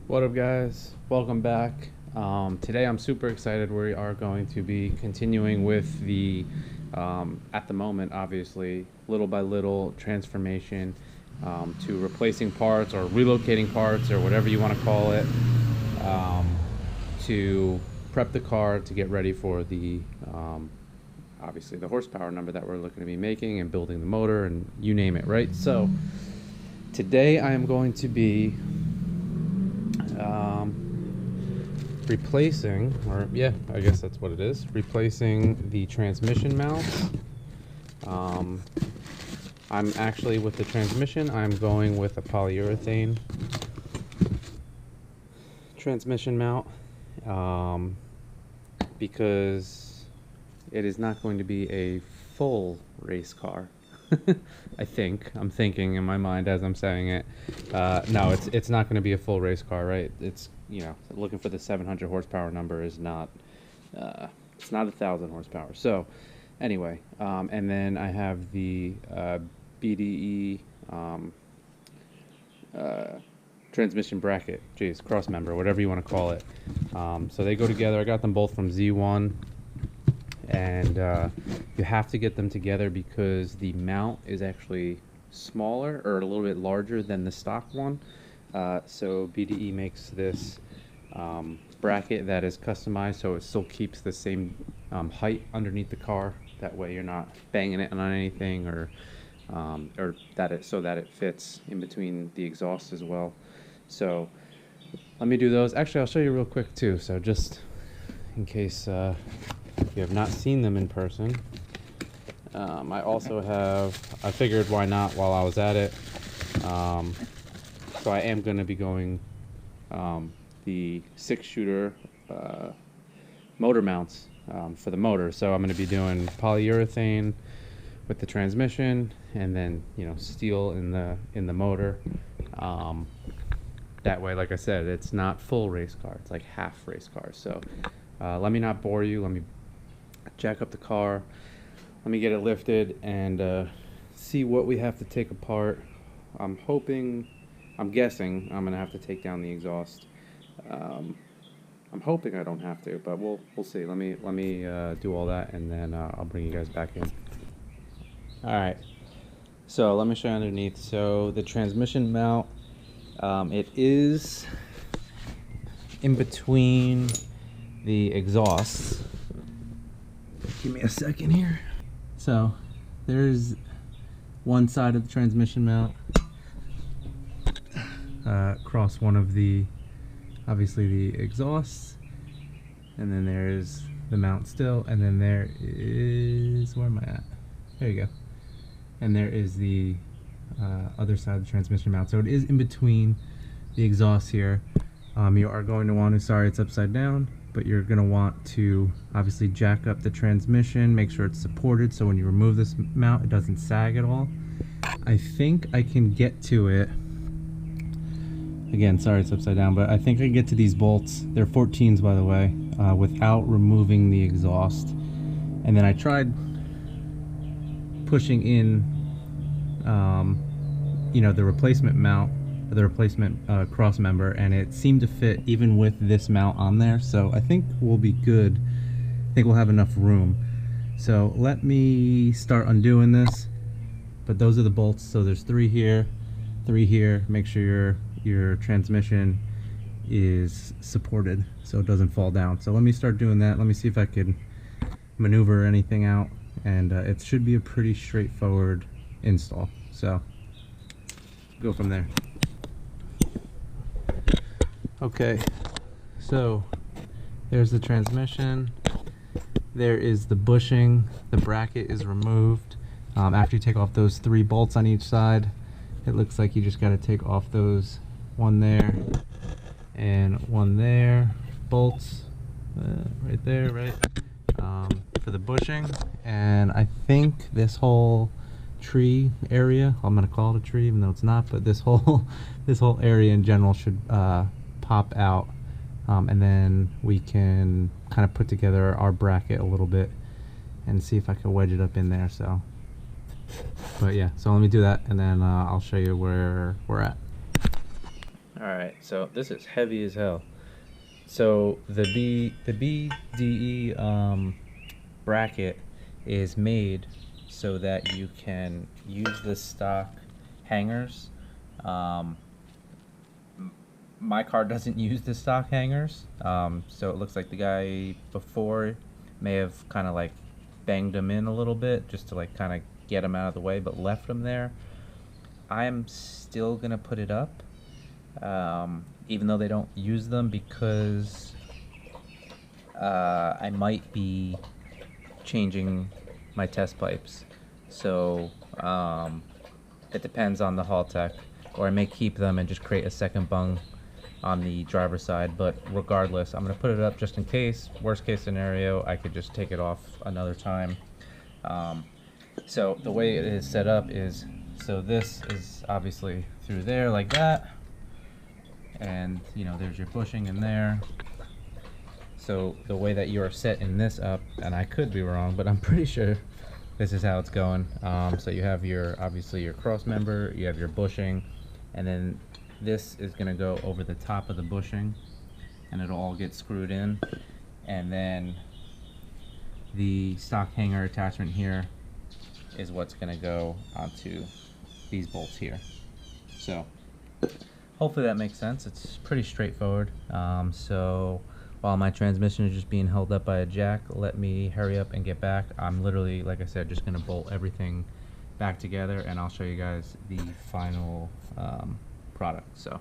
What up, guys? Welcome back. Today I'm super excited. We are going to be continuing with the at the moment, obviously, little by little transformation to replacing parts or relocating parts or whatever you want to call it, to prep the car to get ready for the obviously the horsepower number that we're looking to be making and building the motor and you name it, right? So today I am going to be replacing, or yeah, I guess that's what it is, replacing the transmission mounts. I'm actually, with the transmission, I'm going with a polyurethane transmission mount, because it is not going to be a full race car. I'm thinking in my mind as I'm saying it. No, it's not going to be a full race car, right? It's, you know, looking for the 700 horsepower number is not, it's not 1,000 horsepower. So anyway, and then I have the BDE transmission bracket, Crossmember, whatever you want to call it. So they go together. I got them both from Z1. And you have to get them together because the mount is actually smaller or a little bit larger than the stock one. So BDE makes this bracket that is customized so it still keeps the same height underneath the car. That way you're not banging it on anything, or that it fits in between the exhaust as well. So let me do those. Actually, I'll show you real quick too. So just in case if you have not seen them in person, I figured why not while I was at it. So I am going to be going the 6-shooter motor mounts for the motor. So I'm going to be doing polyurethane with the transmission, and then, you know, steel in the motor. That way, like I said, it's not full race car. It's like half race car. So let me not bore you. Let me jack up the car, let me get it lifted and see what we have to take apart. I'm guessing I'm gonna have to take down the exhaust. I'm hoping I don't have to, but we'll see. Let me do all that, and then I'll bring you guys back in. Alright, so let me show you underneath. So the transmission mount, it is in between the exhausts. Give me a second here. So there's one side of the transmission mount across one of the, obviously, the exhausts, and then there's the mount still, and then there is, where am I at? There you go. And there is the other side of the transmission mount. So it is in between the exhausts here. You are going to want to, sorry it's upside down, but you're going to want to obviously jack up the transmission, make sure it's supported so when you remove this mount it doesn't sag at all. I think I can get to it, again, sorry it's upside down, but I think I can get to these bolts, they're 14s by the way, without removing the exhaust. And then I tried pushing in you know, the replacement mount, the replacement cross member, and it seemed to fit even with this mount on there. So I think we'll be good. I think we'll have enough room. So let me start undoing this. But those are the bolts. So there's 3 here, 3 here. Make sure your transmission is supported so it doesn't fall down. So let me start doing that. Let me see if I can maneuver anything out, and it should be a pretty straightforward install. So go from there. Okay, so there's the transmission, there is the bushing, the bracket is removed. After you take off those 3 bolts on each side, it looks like you just got to take off those, one there and one there, bolts right there, right, for the bushing. And I think this whole tree area, I'm going to call it a tree even though it's not, but this whole area in general should pop out, and then we can kind of put together our bracket a little bit and see if I can wedge it up in there. So, but yeah, so let me do that, and then I'll show you where we're at. Alright, so this is heavy as hell. So the BDE bracket is made so that you can use the stock hangers. My car doesn't use the stock hangers, so it looks like the guy before may have kind of like banged them in a little bit just to like kind of get them out of the way, but left them there. I'm still gonna put it up, even though they don't use them, because I might be changing my test pipes. So it depends on the haul tech, or I may keep them and just create a second bung on the driver's side. But regardless, I'm going to put it up just in case. Worst case scenario, I could just take it off another time. So the way it is set up is, so this is obviously through there like that, and you know, there's your bushing in there. So the way that you are setting this up, and I could be wrong, but I'm pretty sure this is how it's going. So you have your, obviously your cross member, you have your bushing, and then this is going to go over the top of the bushing, and it'll all get screwed in. And then the stock hanger attachment here is what's going to go onto these bolts here. So hopefully that makes sense. It's pretty straightforward. So while my transmission is just being held up by a jack, let me hurry up and get back. I'm literally, like I said, just going to bolt everything back together, and I'll show you guys the final product. So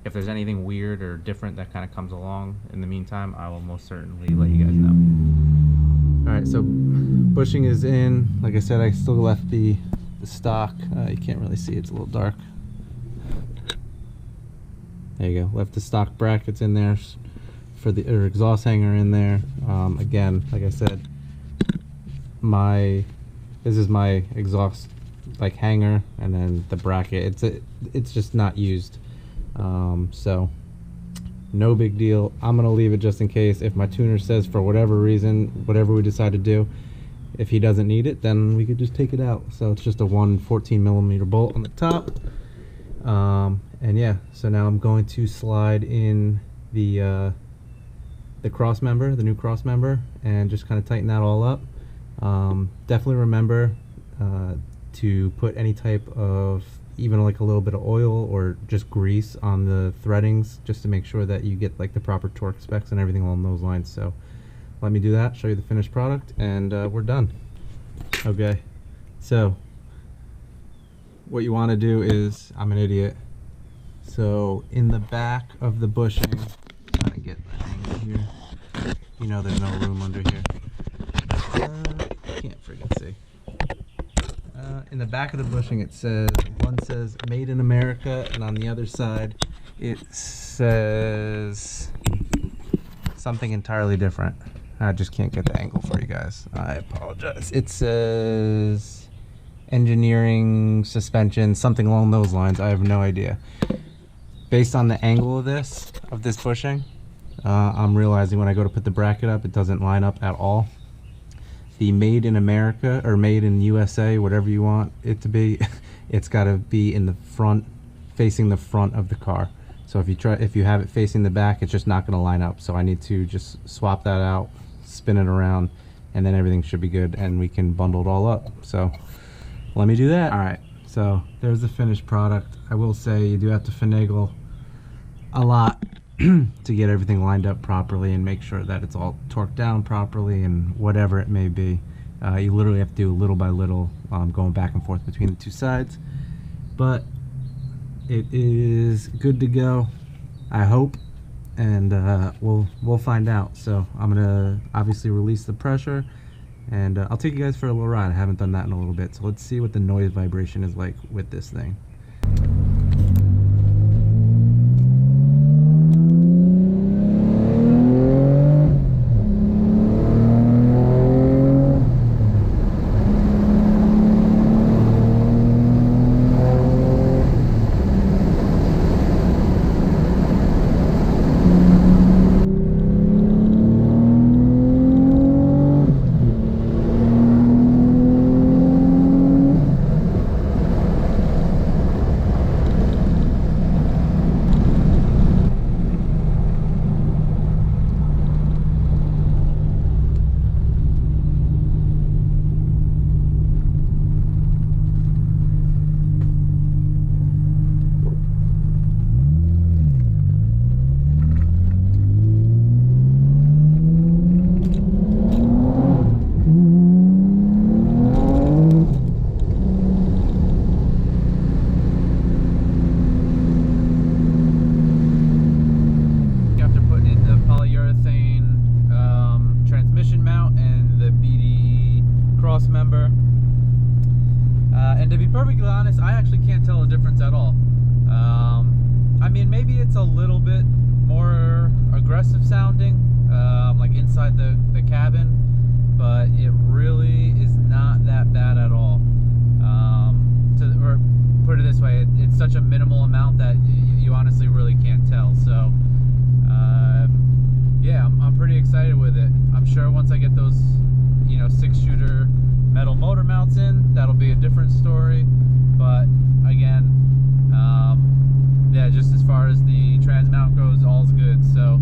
if there's anything weird or different that kind of comes along in the meantime, I will most certainly let you guys know. Alright, so bushing is in. Like I said, I still left the stock. You can't really see, it's a little dark. There you go. Left the stock brackets in there for the exhaust hanger in there. Again, like I said, this is my exhaust like hanger, and then the bracket. It's just not used. So no big deal. I'm gonna leave it just in case. If my tuner says for whatever reason, whatever we decide to do, if he doesn't need it, then we could just take it out. So it's just a 14mm bolt on the top. And yeah, so now I'm going to slide in the cross member, the new cross member, and just kind of tighten that all up. Definitely remember to put any type of, even like a little bit of oil or just grease on the threadings, just to make sure that you get like the proper torque specs and everything along those lines. So let me do that, show you the finished product, and we're done. Okay, so what you want to do is, I'm an idiot, so in the back of the bushing, trying to get the angle here, you know there's no room under here, can't friggin' see. In the back of the bushing, it says, one says made in America, and on the other side it says something entirely different. I just can't get the angle for you guys, I apologize. It says engineering suspension, something along those lines. I have no idea. Based on the angle of this bushing, I'm realizing when I go to put the bracket up, it doesn't line up at all. The made in America or made in USA, whatever you want it to be, it's got to be in the front, facing the front of the car. So if you have it facing the back, it's just not going to line up. So I need to just swap that out, spin it around, and then everything should be good, and we can bundle it all up. So let me do that. All right, so there's the finished product. I will say you do have to finagle a lot to get everything lined up properly and make sure that it's all torqued down properly and whatever it may be. You literally have to do little by little, going back and forth between the two sides. But it is good to go, I hope, and we'll find out. So I'm gonna obviously release the pressure, and I'll take you guys for a little ride. I haven't done that in a little bit, so let's see what the noise vibration is like with this thing. mean, maybe it's a little bit more aggressive sounding, like inside the cabin, but it really is not that bad at all. Or put it this way, it's such a minimal amount that you honestly really can't tell. So yeah, I'm pretty excited with it. I'm sure once I get those, you know, 6-shooter metal motor mounts in, that'll be a different story. But again, yeah, just as far as the trans mount goes, all's good. So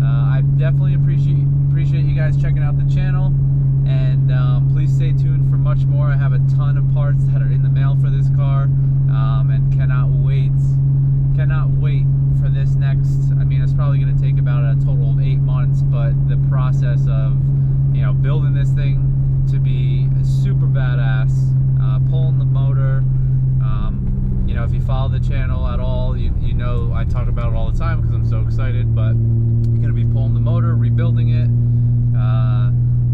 I definitely appreciate you guys checking out the channel, and please stay tuned for much more. I have a ton of parts that are in the mail for this car, and cannot wait for this next. I mean, it's probably going to take about a total of 8 months, but the process of, you know, building this thing to be super badass, pulling the motor, you know, if you follow the channel at all, you know I talk about it all the time because I'm so excited. But you're gonna be pulling the motor, rebuilding it,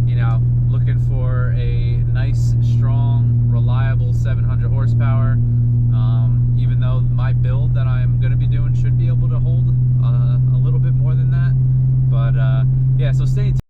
you know, looking for a nice, strong, reliable 700 horsepower. Even though my build that I'm gonna be doing should be able to hold a little bit more than that, but yeah, so stay tuned.